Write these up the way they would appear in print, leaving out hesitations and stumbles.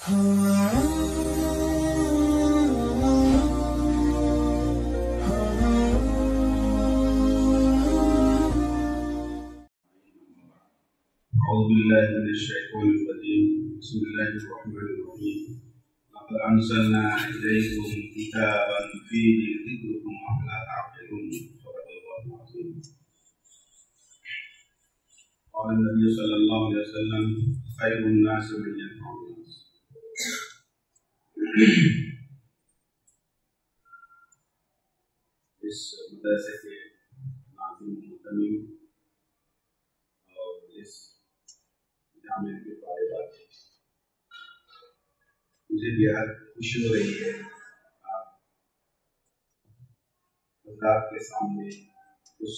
लक़द अंज़लना इलैकुम किताबन फ़ीहि ज़िक्रुकुम अफ़ला तअक़िलून। और नबी सल्लल्लाहु अलैहि वसल्लम खैरुन नास मन यनफ़उन नास। इस मदरसे के नाज़िम मुहतमिम और इस जामे के फ़ायदात, मुझे बेहद खुशी हो रही है आप के सामने कुछ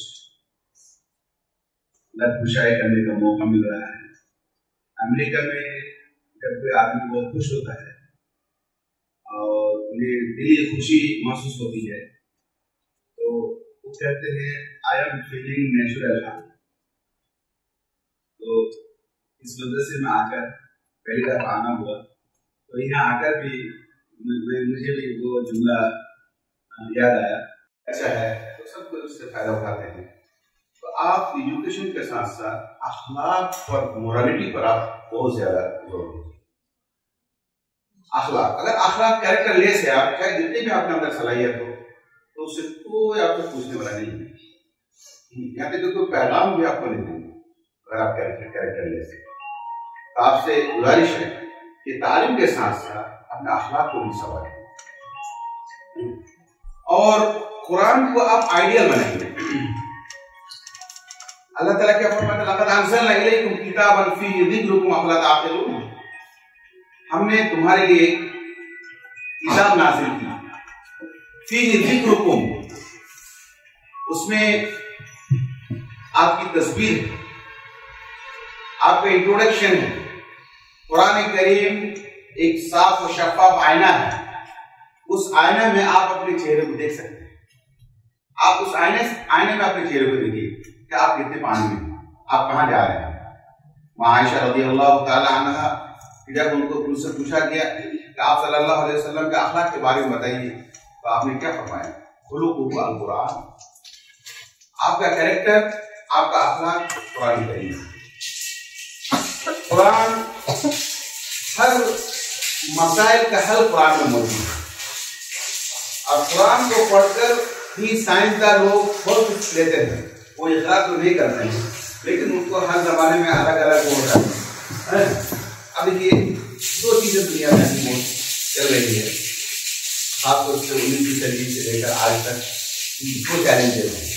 लफ्ज़ करने का मौका मिल रहा है। अमेरिका में जब कोई आदमी बहुत खुश होता है और उन्हें दिली खुशी महसूस होती है तो वो कहते हैं आई एम फीलिंग नेचुरल। तो इस वजह से मैं आकर पहली बार आना हुआ, तो यहाँ आकर भी मुझे भी वो जुमला याद आया। अच्छा है तो सब कुछ उससे फायदा उठाते हैं। तो आप एजुकेशन के साथ साथ अखलाक और मोरालिटी पर आप बहुत ज्यादा जोर दीजिए। अखलाक, अगर अखलाक कैरेक्टर लेस है, आप चाहे जितने भी आपके अंदर सलाहियत हो तो उससे कोई आपको पूछने वाला नहीं है। यहाँ पे तो कोई पैगाम भी आपको नहीं देंगे अगर आप कैरेक्टर लेस है। तो आपसे गुजारिश है कि तालीम के साथ साथ अपने अखलाक को भी संभालें और कुरान को आप आइडियल बनाइए। अल्लाह ताला क्या फरमाता है, लक़द अंज़लना इलैकुम किताबन फ़ीहि ज़िक्रुकुम अफ़ला तअक़िलून। हमने तुम्हारे लिए किताब नाज़िल की, फ़ीहि ज़िक्रुकुम, उसमें आपकी तस्वीर है, आपका इंट्रोडक्शन है। कुरान करीम एक साफ और शफ़ाफ आईना है। उस आईने में आप अपने चेहरे को देख सकते हैं। आप उस आईने में अपने चेहरे को देखिए कि आप कितने पानी में, आप कहाँ जा रहे हैं। माँ आयशा रज़ियल्लाहु ताला अन्हा, जब उनको उनसे पूछा गया कि आप सल्लल्लाहु अलैहि वसल्लम के अखलाक के बारे में बताइए, तो आपने क्या फरमाया, खुलुक़ुहु अल-कुरान। आपका कैरेक्टर, आपका अखलाक कुरान करीम। कुरान हर मसाइल का हल कुरान में मौजूद है। और कुरान को पढ़कर ही साइंसदान लोग बहुत कुछ लेते हैं। वो इकरार तो नहीं करते हैं, लेकिन उनको हर जमाने में अलग अलग वो होता है। अब देखिए दो चीजें दुनिया में चल रही है, खासतौर से 19वीं सदी से लेकर आज तक दो चैलेंजेस हैं।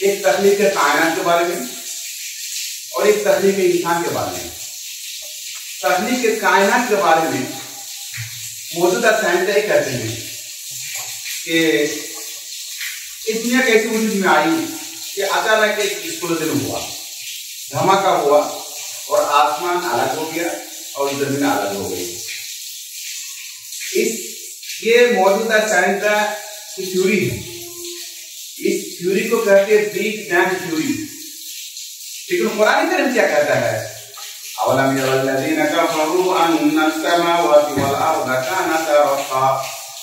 एक तख्लीक कायनात के बारे में और एक तख्लीक इंसान के बारे में। तख्लीक कायनात के बारे में मौजूदा साइंसदान कहते हैं कि इस दुनिया कैसे वजूद में आई कि अचानक एक एक्सप्लोजन हुआ, धमाका हुआ और आसमान अलग हो गया और जमीन अलग हो गई। ये मौजूदा साइंस की थ्योरी है। इस थ्योरी को कहते हैं बिग बैंग थ्योरी। लेकिन कुरान करीम क्या कहता है, अवलम यरल्लज़ीना कफ़रू अन्नस समावाति वल अर्दा कानता रत्क़ा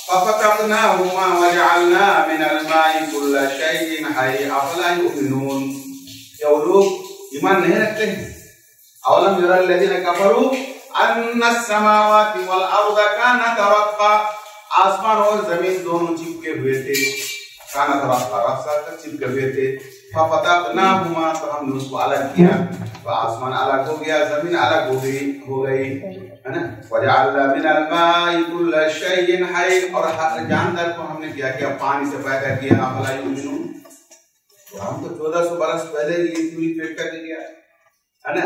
फफ़तक़नाहुमा वजअलना मिनल माइ कुल्ला शैइन हय्य अफ़ला युमिनून। क्या वो लोग ईमान नहीं रखते हैं? अवलम यरल्लज़ीना कफ़रू अन्नस समावाति वल अर्दा कानता रत्क़ा, आसमान और जमीन दोनों चिपके हुए थे। कानता रत्क़ा, रत्क़ा तक चिपके हुए थे। फफ़तक़नाहुमा, तो हमने उसको अलग किया, तो आसमान अलग हो गया, जमीन अलग हो गई, है ना। वजअलना मिनल माइ कुल्ला शैइन हय्य, और हर जानदार को हमने क्या किया, पानी से पैदा किया। अफ़ला युमिनून, तो हम तो 1400 बरस पहले ये थ्योरी पेश कर दिया, है ना।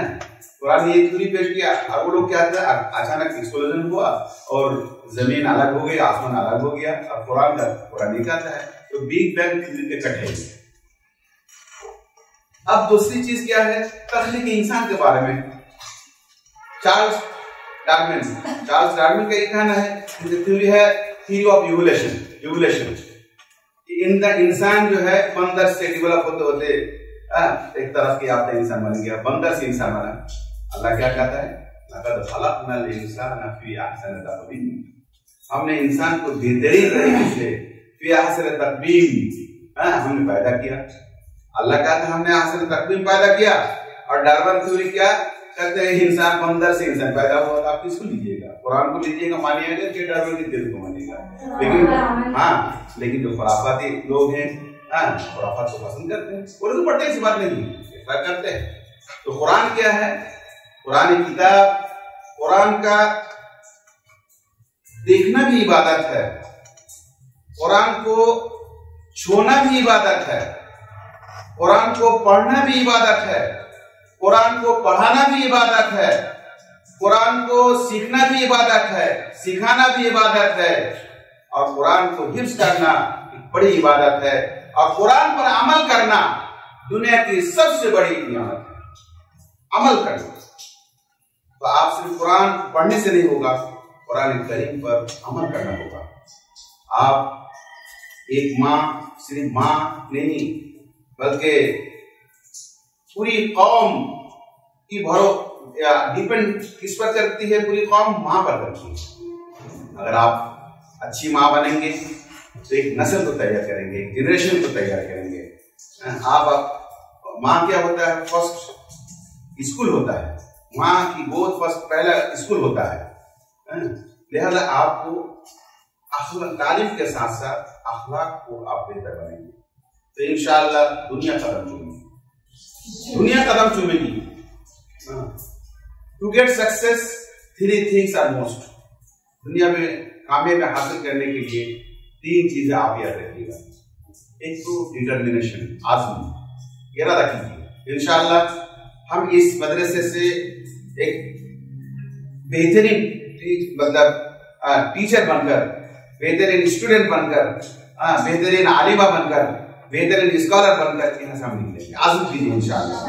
कुरान ने ये थ्योरी पेश किया। अब वो लोग क्या थे, अचानक एक्सप्लोजन हुआ और जमीन अलग हो गई, आसमान अलग हो गया। अब कुरान ये कहता है, तो बिग बैंग थ्योरी के कट है। अब दूसरी चीज क्या है, तख्लीक इंसान के बारे में। चार्ल्स डार्विन का एक कहना है, थ्योरी है थ्योरी ऑफ इवोल्यूशन। इंसान जो है बंदर से डेवलप होते होते एक तरफ की आपका इंसान बन गया, बंदर से इंसान बना। अल्लाह क्या कहता है, लक़द ख़लक़नल इंसाना फ़ी अहसनि तक़वीम, हमने इंसान को बेहतरीन तरीके से फ़ी अहसनि तक़वीम हमने पैदा किया। अल्लाह कहता है हमने अहसनि तक़वीम पैदा किया। और डार्विन थ्योरी क्या कहते हैं, इंसान बंदर से इंसान पैदा हुआ। तो आप किसको लीजिएगा, कुरान को लीजिएगा मानिएगा कि डार्विन की थ्योरी को मानिएगा? लेकिन जो खुराफाती लोग हैं खुराफात को पसंद करते हैं, वो लोग पढ़ते हैं, इस बात नहीं करते हैं। तो कुरान क्या है, कुरान किताब, कुरान का देखना भी इबादत है, कुरान को छूना भी इबादत है, कुरान को पढ़ना भी इबादत है, कुरान को पढ़ाना भी इबादत है, कुरान को सीखना भी इबादत है, सिखाना भी इबादत है, और कुरान को हिफ्ज करना एक बड़ी इबादत है, और कुरान पर अमल करना दुनिया की सबसे बड़ी नियामत है। अमल करना, तो आप सिर्फ कुरान पढ़ने से नहीं होगा, कुरान करीम पर अमल करना होगा। आप एक माँ, सिर्फ माँ नहीं बल्कि पूरी कौम की डिपेंड किस पर करती है, पूरी कौम माँ पर करती है। अगर आप अच्छी माँ बनेंगे तो एक नस्ल को तैयार करेंगे, एक जनरेशन को तैयार करेंगे। आप माँ क्या होता है, फर्स्ट स्कूल होता है, माँ की गोद फर्स्ट पहला स्कूल होता है। लिहाजा आपको तालीम के साथ साथ अखलाक को आप बेहतर बनेंगे तो इंशाअल्लाह दुनिया कदम चूमेगी, दुनिया कदम चूमेगी। To get success 3 things are most, दुनिया में कामयाबी हासिल करने के लिए 3 चीजें आप याद रखिएगा। एक तो डिटर्मिनेशन, आज़म, इरादा कीजिए। इंशाअल्लाह हम इस मदरसे से एक बेहतरीन टीचर बनकर, बेहतरीन स्टूडेंट बनकर, बेहतरीन आलिमा बनकर, बेहतरीन स्कॉलर बनकर यहाँ से हम निकलेंगे। आज़म कीजिए इंशाअल्लाह,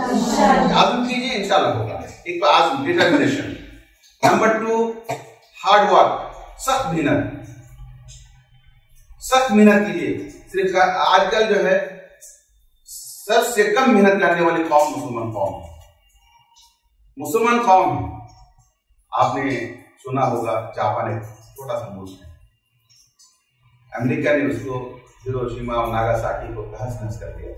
आज़म कीजिए इंशाअल्लाह होगा। एक तो आज़म, डिटर्मिनेशन। नंबर 2 हार्ड वर्क, सख्त मेहनत, सख्त मेहनत कीजिए। सिर्फ आजकल जो है सबसे कम मेहनत करने वाली कौम मुसलमान कौम है, मुसलमान कौम है। आपने सुना होगा जापान एक छोटा सा मुल्क है, अमेरिका ने उसको हिरोशिमा और नागासाकी को तहस-नहस कर दिया,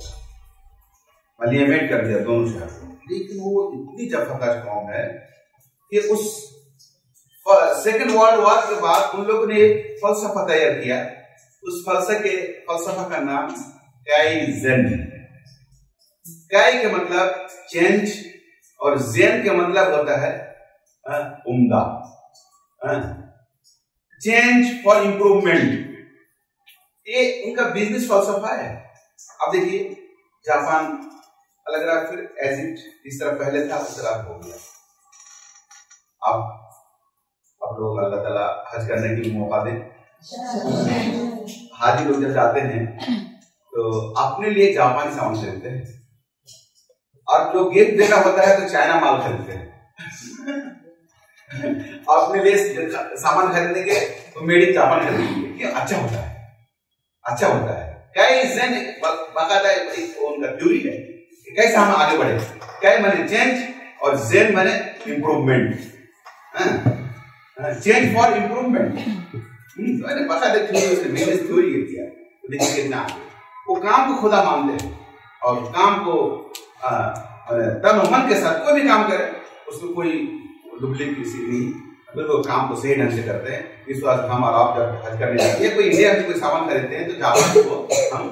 मलियामेट कर दिया दोनों शहर को। लेकिन वो इतनी जबरदस्त कौम है कि उस सेकेंड वर्ल्ड वॉर के बाद उन लोगों ने एक फलसफा तैयार किया। उस फलसफा का नाम काइज़ेन। काई के मतलब चेंज और ज़ेन के मतलब होता है उम्दा, चेंज फॉर इंप्रूवमेंट। ये उनका बिजनेस फलसफा है। अब देखिए जापान अलग रहा, फिर एजिप्ट इस तरह पहले था उस तरह हो गया। अब लोग अल्लाह ताला हज करने के लिए मौका दें। हाजी लोग जब जाते हैं तो अपने लिए जापानी सामान खरीदते हैं, और जो गिफ्ट देना होता है तो चाइना माल खरीदते हैं। अपने लिए सामान खरीदेंगे तो मेड इन जापान खरीदेंगे, ये अच्छा होता है, अच्छा होता है। काइज़ेन बाकायदा उनका थ्योरी है कैसे हम आगे बढ़े। काई माने चेंज और ज़ेन माने इंप्रूवमेंट, चेंज फॉर इंप्रूवमेंट। मैंने बाकायदा बिजनेस थ्योरी किया। तो देखिए कितना वो काम को खुदा मानते हैं, और काम को तन और मन के साथ कोई भी काम करे उसमें कोई डुप्लीकेसी नहीं, बिल्कुल काम को सही ढंग से करते हैं। इस बात हम और आप जब हज करने जाते हैं, कोई इंडिया में कोई सामान खरीदते हैं तो जापान को हम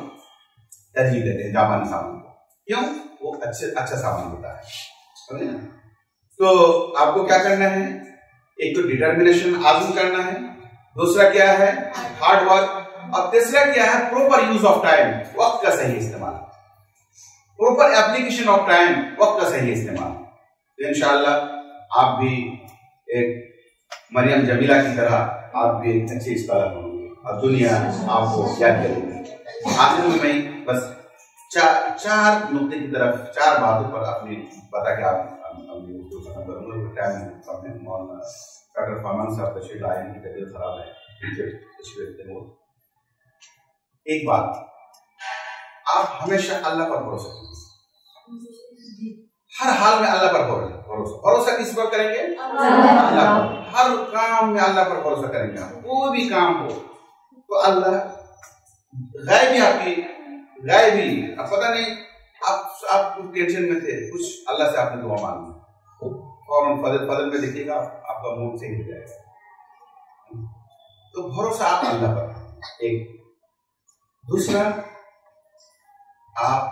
तरजीह देते हैं, जापानी सामान को। क्यों? वो अच्छा सामान होता है, समझे ना? तो आपको क्या करना है, एक तो डिटर्मिनेशन आज़म करना है, दूसरा क्या है हार्ड वर्क, और तीसरा क्या है प्रॉपर यूज ऑफ टाइम, वक्त का सही इस्तेमाल, प्रॉपर एप्लीकेशन ऑफ टाइम, वक्त का सही इस्तेमाल। तो इंशाअल्लाह आप भी एक मरियम जमीला की तरह आप भी एक अच्छे स्कॉलर बनोगे और दुनिया आपको याद करेगी। आखिर में मैं बस चार नुक्ते की तरफ, 4 बातों पर अपनी बता के आप खत्म करूंगा। टाइम अपने डॉक्टर फरमान साहब तशरीफ लाए हैं, तबीयत खराब है। एक बात, आप हमेशा अल्लाह पर भरोसा कीजिए, हर हाल में अल्लाह पर भरोसा। भरोसा किस पर करेंगे? अल्लाह पर। हर काम में अल्लाह पर भरोसा करेंगे। आप कोई भी काम हो तो अल्लाह गायबी आपकी गायबी, अब पता नहीं आप कुछ टेंशन में थे, कुछ अल्लाह से आपने दुआ मांगी और फजल में देखिएगा आपका मूड सही हो जाएगा। तो भरोसा आप अल्लाह पर। एक दूसरा, आप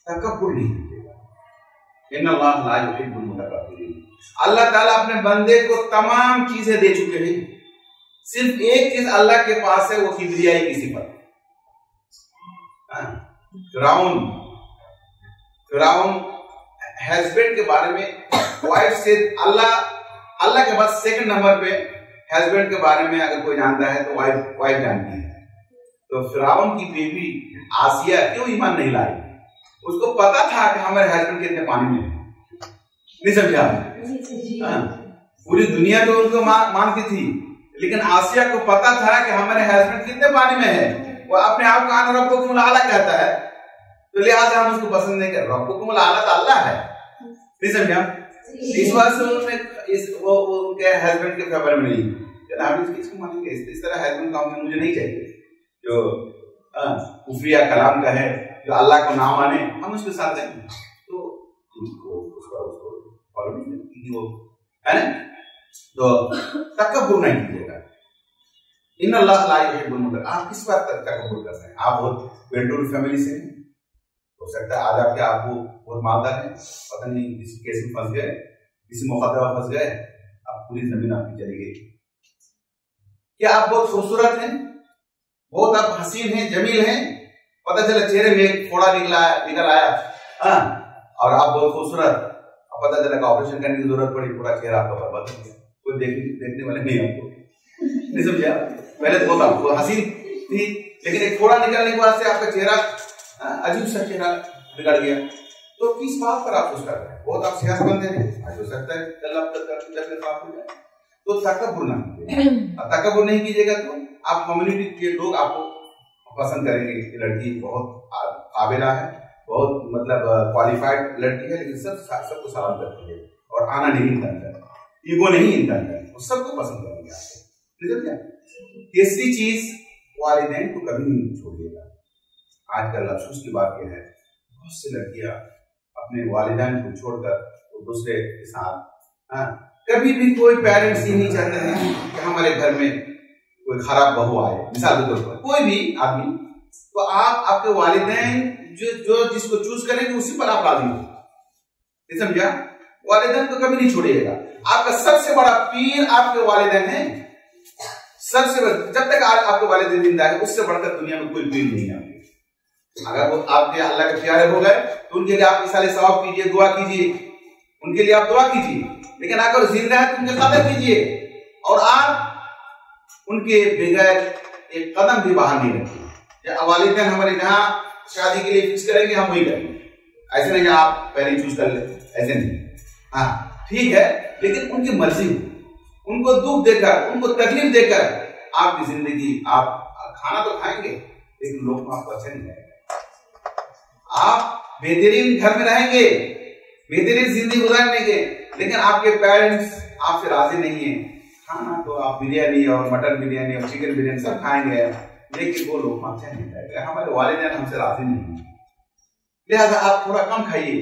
तकब्बुर नहीं कीजिएगा। इन्नल्लाह ला युहिब्बुल मुतकब्बिरीन। अल्लाह ताला अपने बंदे को तमाम चीजें दे चुके हैं, सिर्फ एक चीज अल्लाह के पास है, वो किबरियाई की सिफत। फिरौन हस्बैंड के बारे में वाइफ से अल्लाह के बाद सेकंड नंबर पे हस्बैंड के बारे में अगर कोई जानता है तो वाइफ जानती है। तो फिरौन की बीवी आसिया क्यों ईमान नहीं लाई? उसको पता था कि हमारे हस्बैंड कितने पानी में है। नहीं समझा? पूरी दुनिया तो उनको मानती थी, लेकिन आसिया को पता था कि हमारे हस्बैंड कितने पानी में है। वो अपने आप को रब्बुकुमुल आला कहता है, तो लिहाजा हम उसको पसंद नहीं कर। रब्बुकुमुल आला तो अल्लाह है। नहीं समझा? इस बात से उन्होंने वो उनके हस्बैंड के फेवर में नहीं, हम इसको मानेंगे। इस तरह हस्बैंड का मुझे नहीं चाहिए जो कुफरिया कलाम का है, जो अल्लाह को ना माने, हम उसके साथ रहेंगे। तो फॉलो नहीं वो है ना। तो तकब्बुर नहीं कीजिएगा। इन्नल्लाह ला युहिब्बुल मुतकब्बिरीन। आप किस बात तक तकब्बुर कर सकते हैं? आप बहुत वेल टू डू फैमिली से हैं, हो सकता है आज आपके आपको बहुत मालदार है, पता नहीं किसी केस में फंस गए, किसी मुकदमा फंस गए, आप पूरी जमीन आपकी चली गई। क्या आप बहुत खूबसूरत हैं, बहुत आप हसीन हैं, जमील हैं, पता चला चेहरे में एक फोड़ा निकल आया, और आप बहुत खूबसूरत, पता चला का ऑपरेशन करने की जरूरत पड़ी, पूरा चेहरा आपका बर्बाद हो गया, कोई देखने वाले नहीं आपको। नहीं समझा? पहले तो बहुत आपको हसीन थी, लेकिन एक फोड़ा निकलने के बाद से आपका चेहरा अजीब सा चेहरा बिगड़ गया। तो किस बात पर आप सोच कर रहे हैं? बहुत आप सियासतमंद हैं, हो सकता है कल साफ हो जाए। तो तकब्बुर ना कीजिएगा। तकब्बुर नहीं कीजिएगा तो आप कम्युनिटी के लोग आपको पसंद करेंगे। ये लड़की बहुत काबिला है, बहुत मतलब क्वालिफाइड लड़की है, लेकिन सबको सलाम करती है और आना नहीं इनका अंदर, ईगो नहीं इनका अंदर, वो सबको पसंद करेंगे आपको। तीसरी चीज, वालिदैन को कभी नहीं छोड़िएगा। आजकल अफसोस की बात यह है, बहुत सी लड़कियां अपने वालिदैन को छोड़कर वो दूसरे के साथ, कभी भी कोई पेरेंट्स ये नहीं चाहते हैं कि हमारे घर में कोई खराब बहू आए, मिसाल के तौर पर कोई भी आदमी, तो आप आपके वालिदैन जो जिसको चूज करेंगे उसी पर आप राजी हो। समझा? वालिदैन को कभी नहीं छोड़िएगा। आपका सबसे बड़ा पीर आपके वालिदैन है, सबसे बड़ा। जब तक आपके वालिदैन जिंदा है, उससे बढ़कर दुनिया में कोई पीर नहीं है। अगर वो आपके अल्लाह के प्यारे हो गए तो उनके लिए आप इसाले सवाब कीजिए, दुआ कीजिए, उनके लिए आप दुआ कीजिए। लेकिन अगर जिंदा है तो उनके कदर कीजिए, और आप उनके बगैर एक कदम भी बाहर नहीं रखिए। वालिदैन हमारे जहां शादी के लिए फिक्स करेंगे, हम वही करेंगे। ऐसे नहीं आप पहले चूज कर ले, ऐसे नहीं। हाँ ठीक है, लेकिन उनकी मर्जी, उनको दुख देकर, उनको तकलीफ देकर आपकी जिंदगी, आप खाना तो खाएंगे लेकिन लोग आपको अच्छा नहीं लगेगा। आप बेहतरीन घर में रहेंगे, बेहतरीन जिंदगी गुजारेंगे, लेकिन आपके पेरेंट्स आपसे राजी नहीं है। खाना तो आप बिरयानी और मटन बिरयानी और चिकन बिरयानी सब खाएंगे, लेकिन वो लोग अच्छा नहीं लगेगा। हमारे वालिदैन हमसे राजी नहीं है, लिहाजा आप थोड़ा कम खाइए,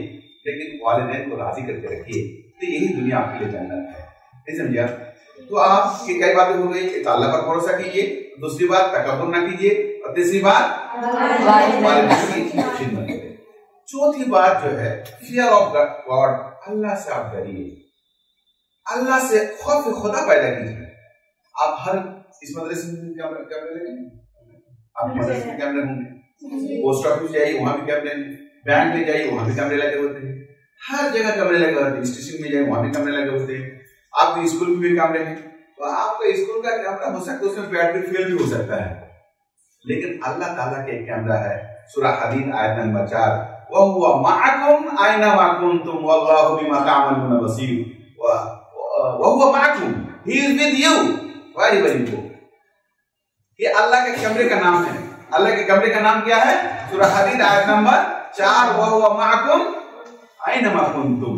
लेकिन वालिदैन को राजी करके रखिए। तो यही दुनिया आपके लिए जन्नत है। नहीं समझिए? तो आपकी कई बातें हो गई। एक अल्लाह पर भरोसा कीजिए, दूसरी बात तकब्बुर ना कीजिए, और तीसरी बात वालिदैन की खिदमत करें। चौथी बात जो है, फियर ऑफ गॉड, अल्लाह से आप डरिए, अल्लाह से खौफ खुदा पैदा कीजिए। आप हर इस मदरसे में कैमरे लगेंगे, आप मदरसे में कैमरे होंगे, पोस्ट ऑफिस जाइए वहां भी कैमरे, बैंक में जाइए वहां भी कैमरे लगे होते हैं, हर जगह कैमरे लगे होते हैं, स्टेशन में जाइए वहां भी कैमरे लगे होते हैं, आपके स्कूल में भी कैमरे हैं। तो आपका स्कूल का कैमरा हो सकता है उसमें बैटरी फेल भी हो सकता है, लेकिन अल्लाह ताला के एक कैमरा है। सूरह हदीद आयत नंबर 4, वहुवा माअकुम ऐनमा कुंतुम वल्लाहु बिमा तअमलून बसीर। वहुवा माअकुम, he is with you. Very very good. ये अल्लाह के कैमरे का नाम है। अल्लाह के कैमरे का नाम क्या है? सूरह हदीद आयत नंबर 4, वहुवा माअकुम ऐनमा कुंतुम।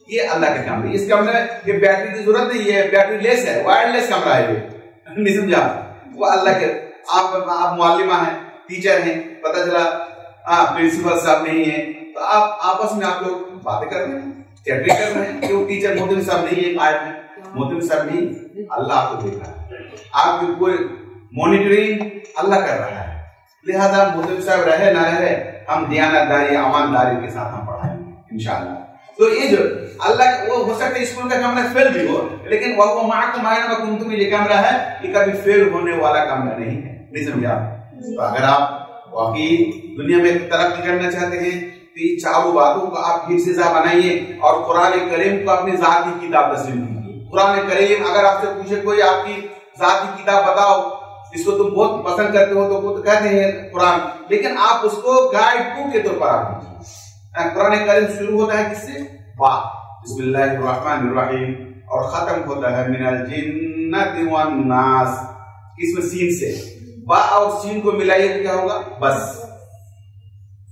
ये अल्लाह के कमरे, इस कमरे ये बैटरी की जरूरत नहीं है, बैटरी लेस है, वायरलेस कमरा है ये, नहीं समझा? वो अल्लाह के, आप मुअल्लिमा हैं, टीचर हैं, पता चला प्रिंसिपल साहब नहीं है, तो आप आपस में आप लोग बातें कर रहे हैं, चैटिंग कर रहे हैं, क्यों टीचर मोहतमिम साहब नहीं है, गायब है, मोहतमिम साहब नहीं, अल्लाह आपको देख रहा है, आपकी पूरी मॉनिटरिंग अल्लाह कर रहा है। लिहाजा मोहतमिम साहब रहे ना रहे, हम दयानतदारी ईमानदारी के साथ हम पढ़ाएंगे इंशाअल्लाह। तो ये जो अल्लाह, वो हो सकता है स्कूल का कमरा फेल भी हो, लेकिन वो माकुम ऐनमा कुंतुम ये कमरा है, ये कभी फेल होने वाला कमरा नहीं है, नहीं समझा? तो अगर आप वाकई दुनिया में तरक्की करना चाहते हैं तो ये चारों बातों को आप हिफ्ज़ बनाइए और कुरान करीम को अपनी ज़ाती किताब तस्लीम कीजिए। कुरान करीम अगर आपसे पूछे कोई आपकी ज़ाती किताब बताओ, इसको तुम बहुत पसंद करते हो, तो वो तो कहते हैं कुरान, लेकिन आप उसको गाइड बुक के तौर पर आप कीजिए। कुरान करीम शुरू होता है किससे? बा, बिस्मिल्लाहिर्रहमानिर्रहीम, और खत्म होता है मिनल जिन्नति वन नास, इसमें सीन से। बा और सीन को मिलाइए तो क्या होगा? बस,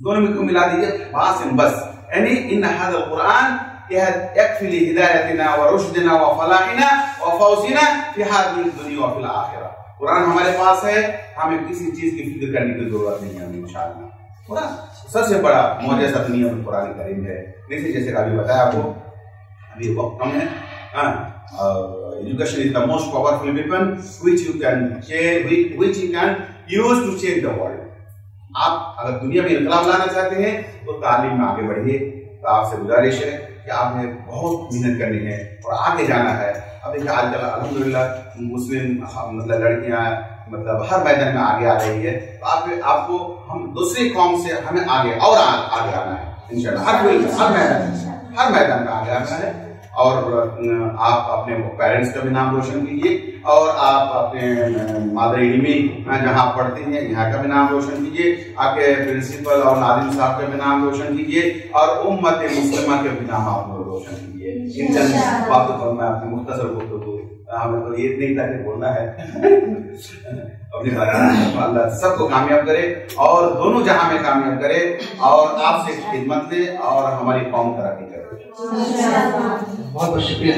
दोनों को मिला दीजिए, बा से बस, यानी इन हाज़ल कुरान यकफ़ी लिहिदायतिना व रुश्दिना व फलाहिना व फौज़िना फी हाज़िहि दुनिया व फिल आखिरा। कुरान हमारे पास है, हमें किसी चीज की फिक्र करने की जरूरत नहीं है इंशाअल्लाह। कुरान सबसे बड़ा मौजज़ा दुनिया में कुरान करीम है। जैसे अभी बताया आपको, अभी वक्त कम है, education is the most powerful weapon which you can use to change the world. आप अगर दुनिया में इंकलाब लाना चाहते हैं तो तालीम में आगे बढ़िए। तो आपसे गुजारिश है कि आपने बहुत मेहनत करनी है और आगे जाना है। अब देखिए आजकल अल्हम्दुलिल्लाह मुस्लिम मतलब लड़कियां मतलब हर मैदान में आगे आ रही है, तो आपको हम दूसरी कौम से हमें आगे आना है इंशाअल्लाह। हर मैदान में आगे आना है, और आप अपने पेरेंट्स का भी नाम रोशन कीजिए, और आप अपने मादरी इल्मी जहाँ पढ़ते हैं यहाँ का भी नाम रोशन कीजिए, आपके प्रिंसिपल और नादिम साहब का भी नाम रोशन कीजिए, और उम्मत मुस्लिमा के भी नाम आप रोशन कीजिए। इन चंद बातों पर मैं अपनी मुख्तसर गुफ्तगू, हमें तो ये नहीं था कि बोलना है अपनी बात, अल्लाह सबको कामयाब करे और दोनों जहां में कामयाब करे, और आपसे खिदमत दे और हमारी कौम तरक्की करे। बहुत बहुत शुक्रिया।